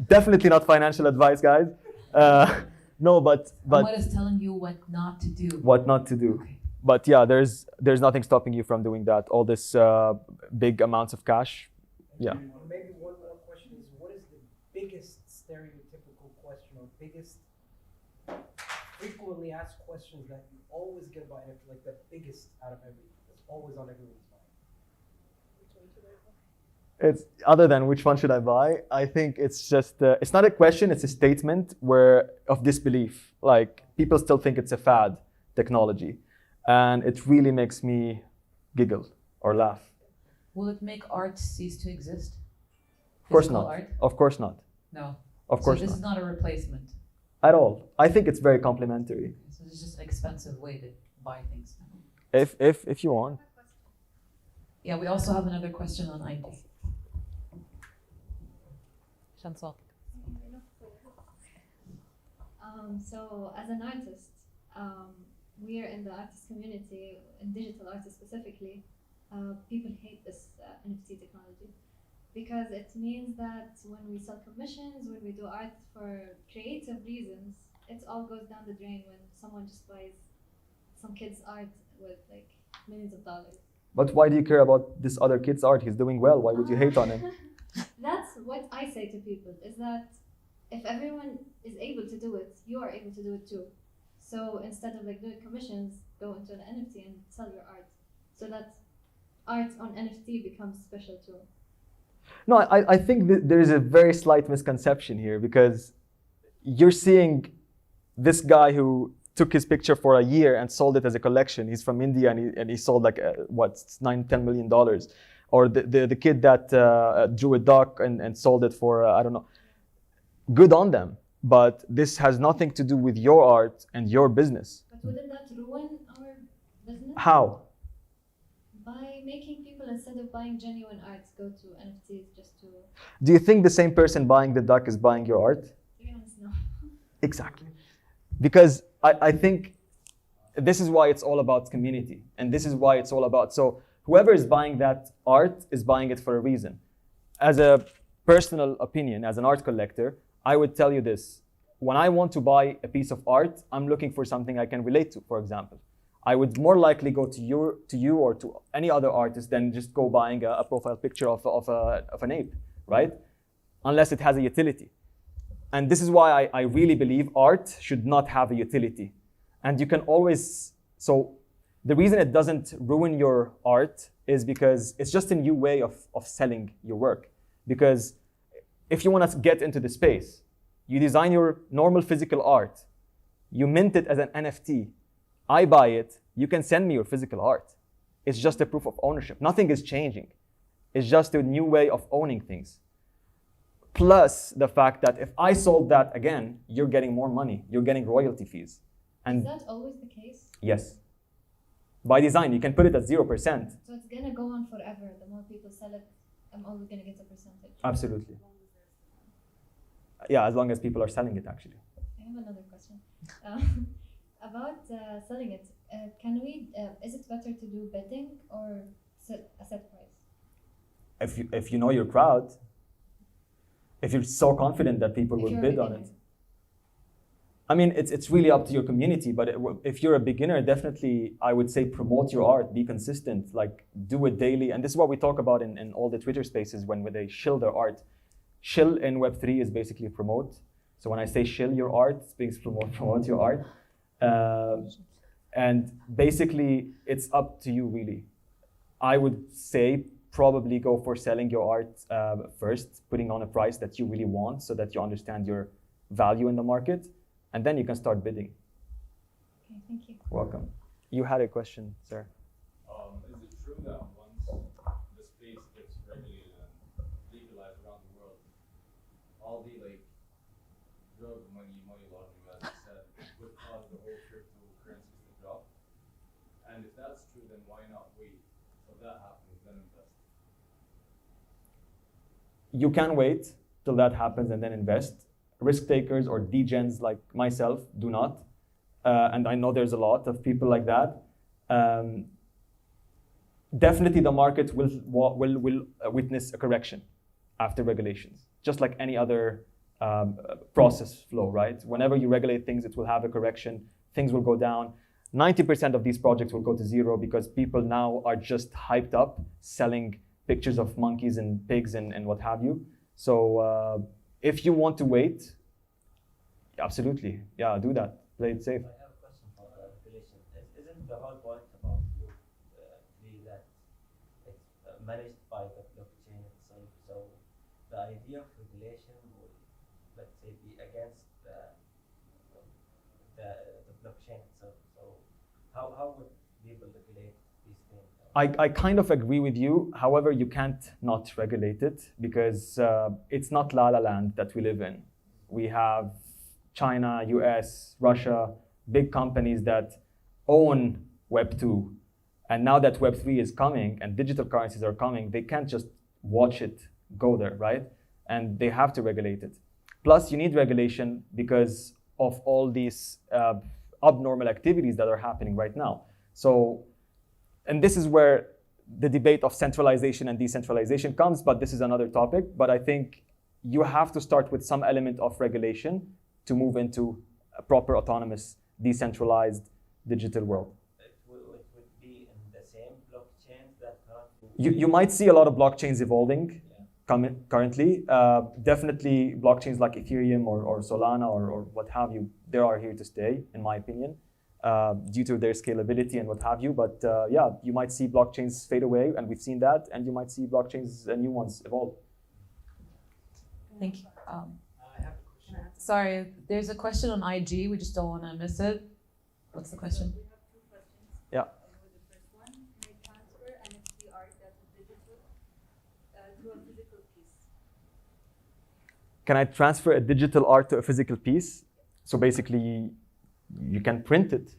Definitely not financial advice, guys. No, but Omar is telling you what not to do. What not to do. Okay. But yeah, there's nothing stopping you from doing that. All this big amounts of cash. Yeah. Maybe one more question is, what is the biggest stereotypical question or biggest frequently asked questions that you always get about NFT, like the biggest out of everything, that's always on everyone's mind? It's other than which one should I buy? I think it's just it's not a question, it's a statement of disbelief. Like people still think it's a fad technology, and it really makes me giggle or laugh. Will it make art cease to exist? Of course Physical not. Art? Of course not. No. Of course so this not. is not a replacement. At all. I think it's very complementary. So it's just an expensive way to buy things now. If you want. Yeah, we also have another question on ID. Shansal. So as an artist, we are in the artist community, in digital artists specifically, people hate this NFT technology because it means that when we sell commissions, when we do art for creative reasons, it all goes down the drain when someone just buys some kid's art with like millions of dollars. But why do you care about this other kid's art? He's doing well. Why would you hate on him? That's what I say to people, is that if everyone is able to do it, you are able to do it too. So instead of like doing commissions, go into an NFT and sell your art, so that art on NFT becomes special too. No, I think that there is a very slight misconception here because you're seeing this guy who took his picture for a year and sold it as a collection. He's from India and he sold like $9-10 million. Or the kid that drew a duck and sold it for I don't know. Good on them, but this has nothing to do with your art and your business. But wouldn't that ruin our business? How? By making people, instead of buying genuine art, go to NFTs just to... Do you think the same person buying the duck is buying your art? To be honest, no. Exactly. Because I think this is why it's all about community. And this is why it's all about, so whoever is buying that art is buying it for a reason. As a personal opinion, as an art collector, I would tell you this. When I want to buy a piece of art, I'm looking for something I can relate to, for example. I would more likely go to you or to any other artist than just go buying a profile picture of an ape, right? Unless it has a utility. And this is why I really believe art should not have a utility. And you can always, so the reason it doesn't ruin your art is because it's just a new way of selling your work. Because if you want to get into the space, you design your normal physical art, you mint it as an NFT, I buy it, you can send me your physical art. It's just a proof of ownership. Nothing is changing. It's just a new way of owning things. Plus the fact that if I sold that again, you're getting more money. You're getting royalty fees. And is that always the case? Yes. By design, you can put it at 0%. So it's gonna go on forever. The more people sell it, I'm always gonna get a percentage. Absolutely. Yeah, as long as people are selling it, actually. I have another question. About selling it, is it better to do betting or set a set price? If you know your crowd, if you're so confident that people will bid on it. I mean, it's really up to your community, but if you're a beginner, definitely I would say promote your art, be consistent, like do it daily. And this is what we talk about in all the Twitter spaces when they shill their art. Shill in Web3 is basically promote. So when I say shill your art, it means promote your art. And basically, it's up to you, really. I would say probably go for selling your art first, putting on a price that you really want so that you understand your value in the market, and then you can start bidding. Okay, thank you. Welcome. You had a question, sir. Is it true that once the space gets regulated and legalized around the world, all the like drug money laundering, as you said, would cause the whole cryptocurrencies to drop? And if that's true, then why not wait till that happens, then invest? You can wait till that happens and then invest. Risk takers or degens like myself do not. And I know there's a lot of people like that. Definitely the market will witness a correction after regulations, just like any other process flow, right? Whenever you regulate things, it will have a correction, things will go down. 90% of these projects will go to zero because people now are just hyped up selling pictures of monkeys and pigs and what have you. So if you want to wait, absolutely, yeah, do that. Play it safe. I have a question for regulation. Isn't the whole point about that it's managed by the blockchain itself? So the idea of regulation would, let's say, be against the blockchain itself. So how would people regulate these things? I kind of agree with you. However, you can't not regulate it because it's not La La Land that we live in. We have China, US, Russia, big companies that own Web 2. And now that Web 3 is coming and digital currencies are coming, they can't just watch it go there, right? And they have to regulate it. Plus, you need regulation because of all these abnormal activities that are happening right now. So, and this is where the debate of centralization and decentralization comes, but this is another topic. But I think you have to start with some element of regulation to move into a proper autonomous, decentralized digital world. It would be in the same blockchains that currently. You might see a lot of blockchains evolving currently. Definitely blockchains like Ethereum or Solana or what have you, they are here to stay, in my opinion, due to their scalability and what have you. But yeah, you might see blockchains fade away, and we've seen that, and you might see blockchains and new ones evolve. Thank you. I have a question. Sorry, there's a question on IG. We just don't want to miss it. What's the question? We have two questions. Yeah. With the first one, can I transfer NFT art that's digital to a physical piece? Can I transfer a digital art to a physical piece? So basically, you can print it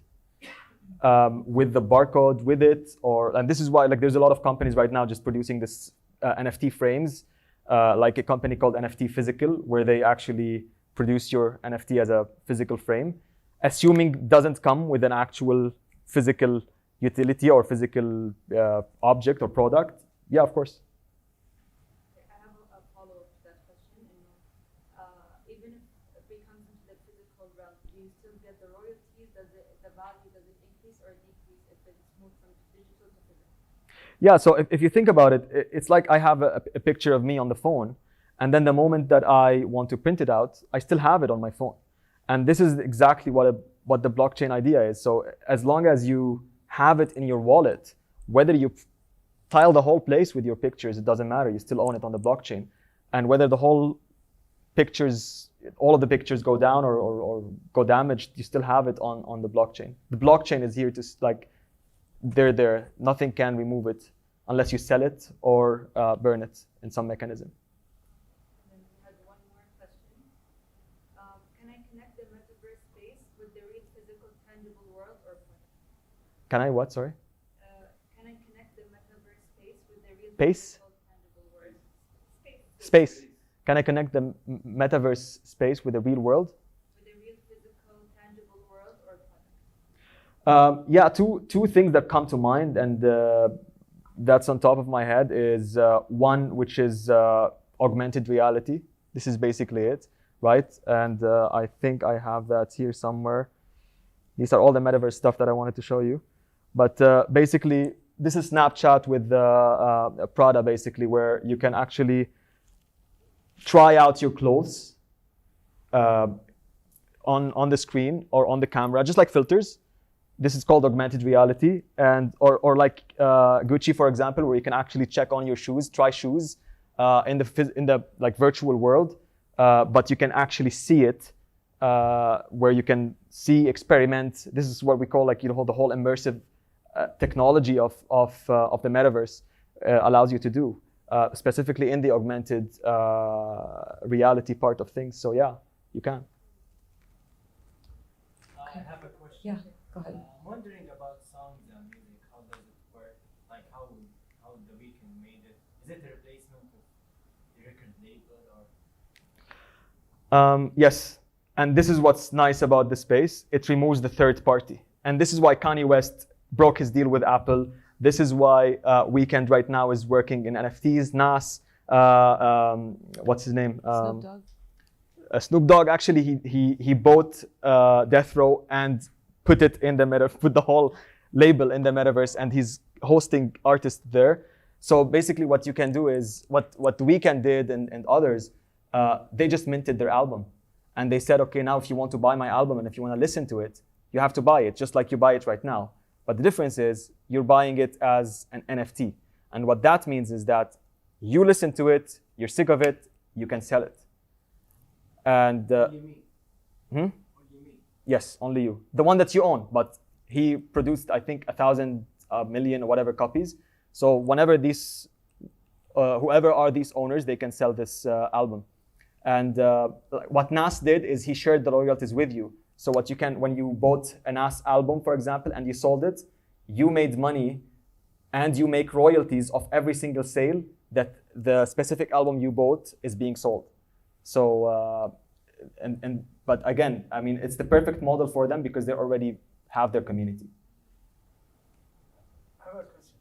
with the barcode with it, and this is why there's a lot of companies right now just producing this NFT frames, like a company called NFT Physical, where they actually produce your NFT as a physical frame, assuming it doesn't come with an actual physical utility or physical object or product. Yeah, of course. I have a follow-up to that question. Even if it comes into the physical realm, do you still get the royalties? Does the value, does it increase or decrease if it's moved from digital to physical? Yeah, so if you think about it, it's like I have a picture of me on the phone, and then the moment that I want to print it out, I still have it on my phone. And this is exactly what the blockchain idea is. So as long as you have it in your wallet, whether you tile the whole place with your pictures, it doesn't matter, you still own it on the blockchain. And whether the whole pictures, all of the pictures go down or go damaged, you still have it on the blockchain. The blockchain is here to they're there. Nothing can remove it unless you sell it or burn it in some mechanism. And then we had one more question. Can I connect the metaverse space with the real physical tangible world or what? Can I what, sorry? Can I connect the metaverse space with the real Space? physical tangible world? Space. Can I connect the metaverse space with the real world? With the real physical tangible world or product? Yeah, two things that come to mind, and that's on top of my head is one, which is augmented reality. This is basically it, right? And I think I have that here somewhere. These are all the metaverse stuff that I wanted to show you. But basically, this is Snapchat with Prada, basically, where you can actually try out your clothes on the screen or on the camera, just like filters. This is called augmented reality, and or like Gucci, for example, where you can actually check on your shoes, try shoes in the like virtual world, but you can actually see it, where you can see, experiment. This is what we call like the whole immersive technology of the metaverse allows you to do, specifically in the augmented reality part of things. So yeah, you can. I have a question. Yeah, go ahead. I'm wondering about songs and music. How does it work? Like how the Weeknd made it? Is it a replacement of the record label or? Yes, and this is what's nice about the space. It removes the third party, and this is why Kanye West broke his deal with Apple. This is why Weeknd right now is working in NFTs. Nas, what's his name? Snoop Dogg. Snoop Dogg actually he bought Death Row and put it in the put the whole label in the metaverse, and he's hosting artists there. So basically, what you can do is what Weeknd did and others. They just minted their album, and they said, okay, now if you want to buy my album and if you want to listen to it, you have to buy it just like you buy it right now. But the difference is you're buying it as an NFT, and what that means is that you listen to it, you're sick of it, you can sell it. And Only me. Only me. Yes, only you. The one that you own, but he produced, I think, 1,000 million or whatever copies. So whenever these, whoever are these owners, they can sell this album. And what Nas did is he shared the royalties with you. So what you can, when you bought a Nas album, for example, and you sold it, you made money and you make royalties of every single sale that the specific album you bought is being sold. So, but again, I mean, it's the perfect model for them because they already have their community. I have a question.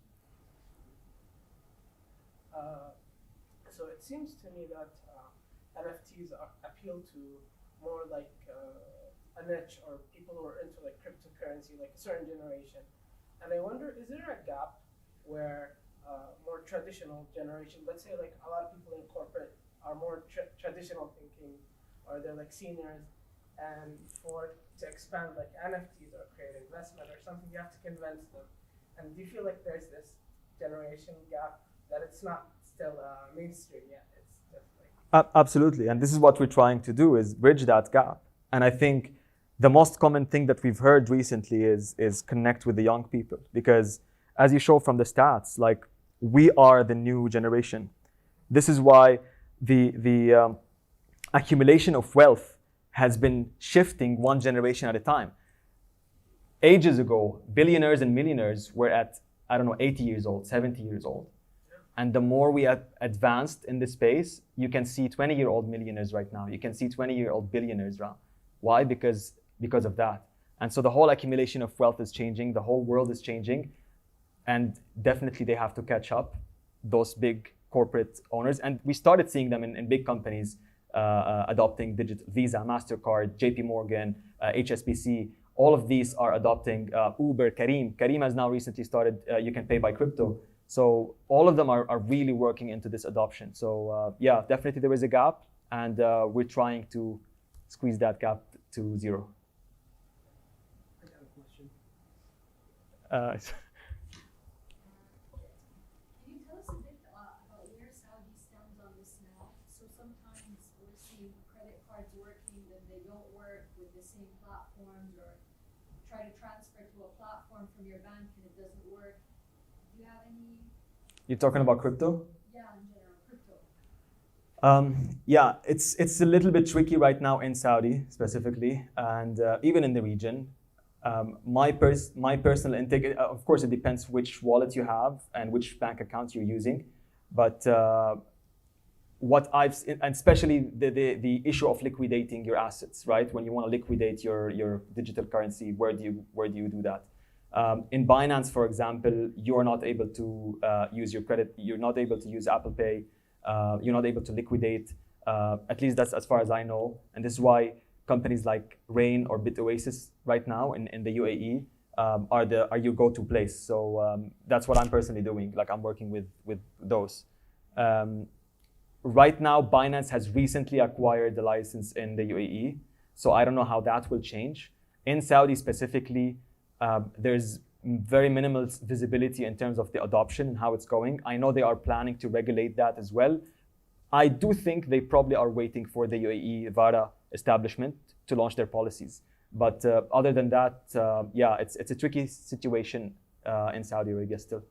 So it seems to me that NFTs appeal to more like a niche or people who are into like cryptocurrency, like a certain generation. And I wonder, is there a gap where more traditional generation, let's say like a lot of people in corporate are more traditional thinking, or they're like seniors, and to expand like NFTs or create investment or something, you have to convince them. And do you feel like there's this generation gap that it's not still mainstream yet? It's just like Absolutely, and this is what we're trying to do, is bridge that gap. And I think the most common thing that we've heard recently is connect with the young people, because as you show from the stats, like we are the new generation. This is why the accumulation of wealth has been shifting one generation at a time. Ages ago, billionaires and millionaires were at, 80 years old, 70 years old. And the more we have advanced in this space, you can see 20-year-old millionaires right now. You can see 20-year-old billionaires now. Why? Because of that. And so the whole accumulation of wealth is changing. The whole world is changing. And definitely they have to catch up, those big corporate owners. And we started seeing them in big companies adopting digital. Visa, MasterCard, JP Morgan, HSBC. All of these are adopting Uber, Careem has now recently started, you can pay by crypto. So all of them are really working into this adoption. So yeah, definitely there is a gap, and we're trying to squeeze that gap to zero. I got a question. Can you tell us a bit about where Saudi stands on this now? So sometimes we're seeing credit cards working, then they don't work with the same platforms, or try to transfer to a platform from your bank and it doesn't work. Do you have any? You're talking about crypto? Yeah, in general, crypto. Yeah, it's a little bit tricky right now in Saudi specifically, and even in the region. My personal intake, of course, it depends which wallet you have and which bank account you're using. But what I've seen, and especially the issue of liquidating your assets, right? When you want to liquidate your digital currency, where do you do that? In Binance, for example, you're not able to use your credit. You're not able to use Apple Pay. You're not able to liquidate. At least that's as far as I know. And this is why companies like Rain or BitOasis right now in the UAE are your go-to place. So that's what I'm personally doing. Like I'm working with those. Right now, Binance has recently acquired the license in the UAE. So I don't know how that will change. In Saudi specifically, there's very minimal visibility in terms of the adoption and how it's going. I know they are planning to regulate that as well. I do think they probably are waiting for the UAE VARA establishment to launch their policies. But other than that, yeah, it's a tricky situation in Saudi Arabia still.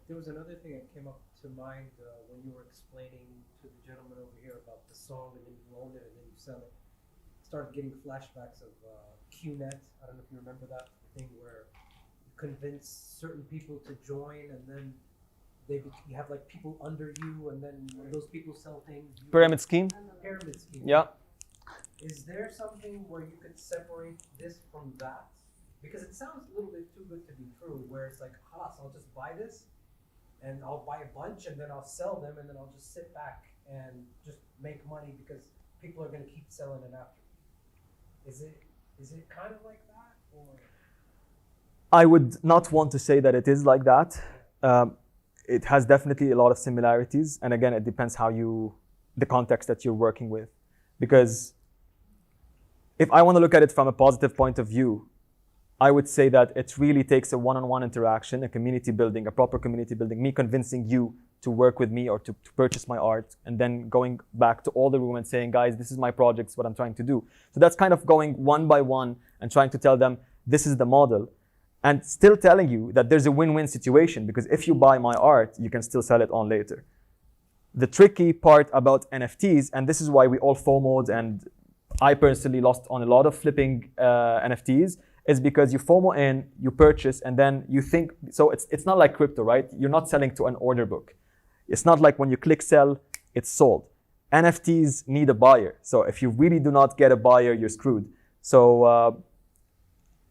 There was another thing that came up to mind when you were explaining to the gentleman over here about the song, and then you own it and then you sell it. Started getting flashbacks of QNet. I don't know if you remember that thing where you convince certain people to join, and then you have like people under you, and then when those people sell things. Pyramid scheme? Pyramid scheme. Yeah. Is there something where you could separate this from that? Because it sounds a little bit too good to be true, where it's like, I'll just buy this, and I'll buy a bunch, and then I'll sell them, and then I'll just sit back and just make money because people are going to keep selling it after. Is it kind of like that, or? I would not want to say that it is like that. It has definitely a lot of similarities, and again, it depends the context that you're working with. Because if I want to look at it from a positive point of view, I would say that it really takes a one-on-one interaction, a community building, a proper community building, me convincing you to work with me or to purchase my art, and then going back to all the room and saying, guys, this is my project, what I'm trying to do. So that's kind of going one by one and trying to tell them, this is the model, and still telling you that there's a win-win situation, because if you buy my art, you can still sell it on later. The tricky part about NFTs, and this is why we all FOMO'd, and I personally lost on a lot of flipping NFTs is because you FOMO in, you purchase, and then you think, so it's not like crypto, right? You're not selling to an order book. It's not like when you click sell, it's sold. NFTs need a buyer. So if you really do not get a buyer, you're screwed. So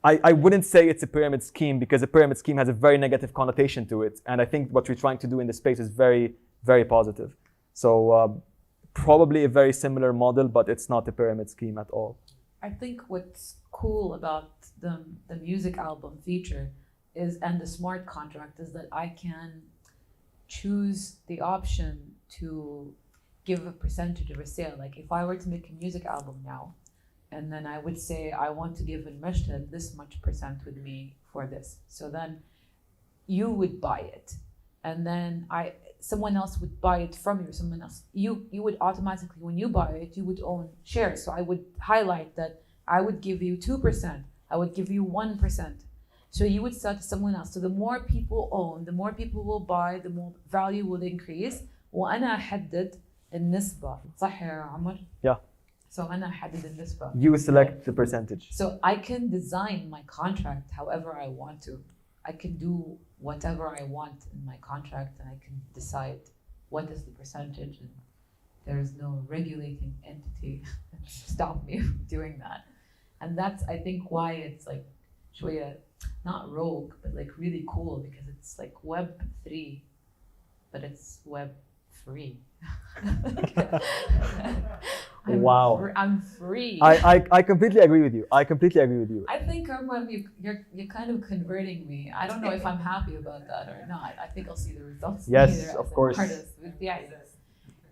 I wouldn't say it's a pyramid scheme, because a pyramid scheme has a very negative connotation to it. And I think what we're trying to do in this space is very, very positive. So probably a very similar model, but it's not a pyramid scheme at all. I think what's cool about the music album feature is, and the smart contract, is that I can choose the option to give a percentage of a sale. Like if I were to make a music album now, and then I would say I want to give Al-Mashhad this much percent with me for this. So then you would buy it, and then someone else would buy it from you. Someone else, you would automatically, when you buy it, you would own shares. So I would highlight that I would give you 2%. I would give you 1%. So you would sell to someone else. So the more people own, the more people will buy, the more value will increase. وأنا أحدد النسبة. صح يا عمر? Yeah. So أنا أحدد النسبة. You select the percentage. So I can design my contract however I want to. I can do whatever I want in my contract, and I can decide what is the percentage, and there's no regulating entity that can stop me from doing that. And that's, I think, why it's like شوية, not rogue, but like really cool, because it's like Web3, but it's Web free. I'm free. I completely agree with you. I completely agree with you. I think you're kind of converting me. I don't know if I'm happy about that or not. I think I'll see the results. Yes, of course.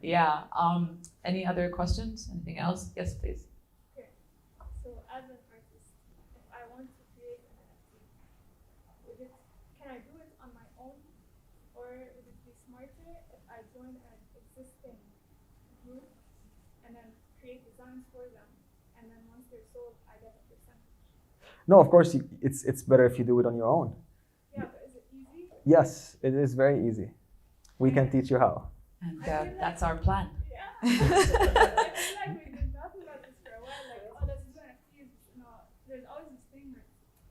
Yeah. Any other questions? Anything else? Yes, please. Okay. So as an artist, if I want to create an NFT, can I do it on my own, or would it be smarter if I join an existing group and then create designs for them, and then once they're sold, I get a percentage? No, of course, it's better if you do it on your own. Yeah, but is it easy? Yes, it is very easy. We can teach you how. And that's our plan. Yeah. I feel like we've been talking about this for a while. Like, oh, let's do NFTs. No, there's always this thing like,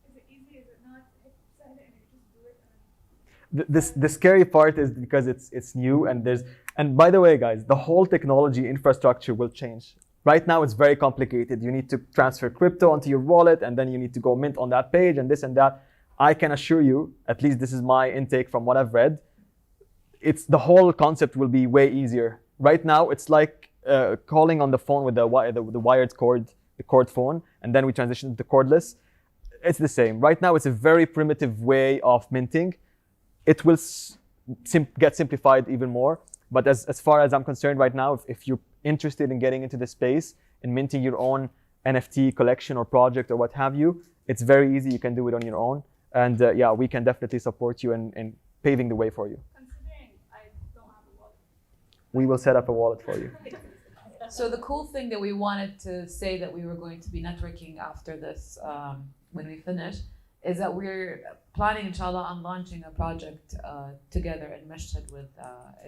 is it easy? Is it not? Hit send it and you just do it. The scary part is because it's new, and by the way, guys, the whole technology infrastructure will change. Right now, it's very complicated. You need to transfer crypto onto your wallet, and then you need to go mint on that page and this and that. I can assure you, at least this is my intake from what I've read, the whole concept will be way easier. Right now, it's like calling on the phone with the wired cord, the cord phone, and then we transition to cordless. It's the same. Right now, it's a very primitive way of minting. It will get simplified even more. But as far as I'm concerned right now, if you're interested in getting into the space and minting your own NFT collection or project or what have you, it's very easy. You can do it on your own. And yeah, we can definitely support you in paving the way for you. Considering I don't have a wallet. We will set up a wallet for you. So the cool thing that we wanted to say that we were going to be networking after this, when we finish, is that we're planning, inshallah, on launching a project together in Mashhad with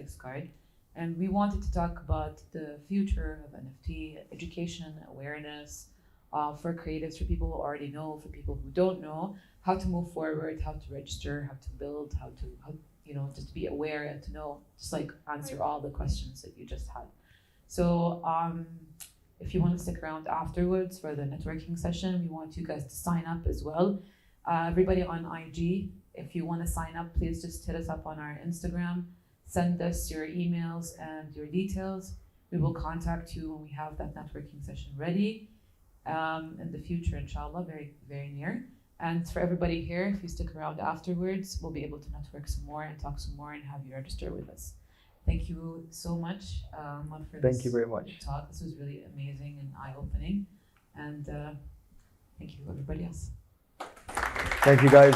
XGUARD. And we wanted to talk about the future of NFT, education, awareness, for creatives, for people who already know, for people who don't know, how to move forward, how to register, how to build, how just be aware and to know, just like answer all the questions that you just had. So if you want to stick around afterwards for the networking session, we want you guys to sign up as well. Everybody on IG, if you want to sign up, please just hit us up on our Instagram. Send us your emails and your details. We will contact you when we have that networking session ready in the future, inshallah, very, very near. And for everybody here, if you stick around afterwards, we'll be able to network some more and talk some more and have you register with us. Thank you so much, for this. Thank you very much. Talk. This was really amazing and eye-opening. And thank you, everybody else. Thank you, guys.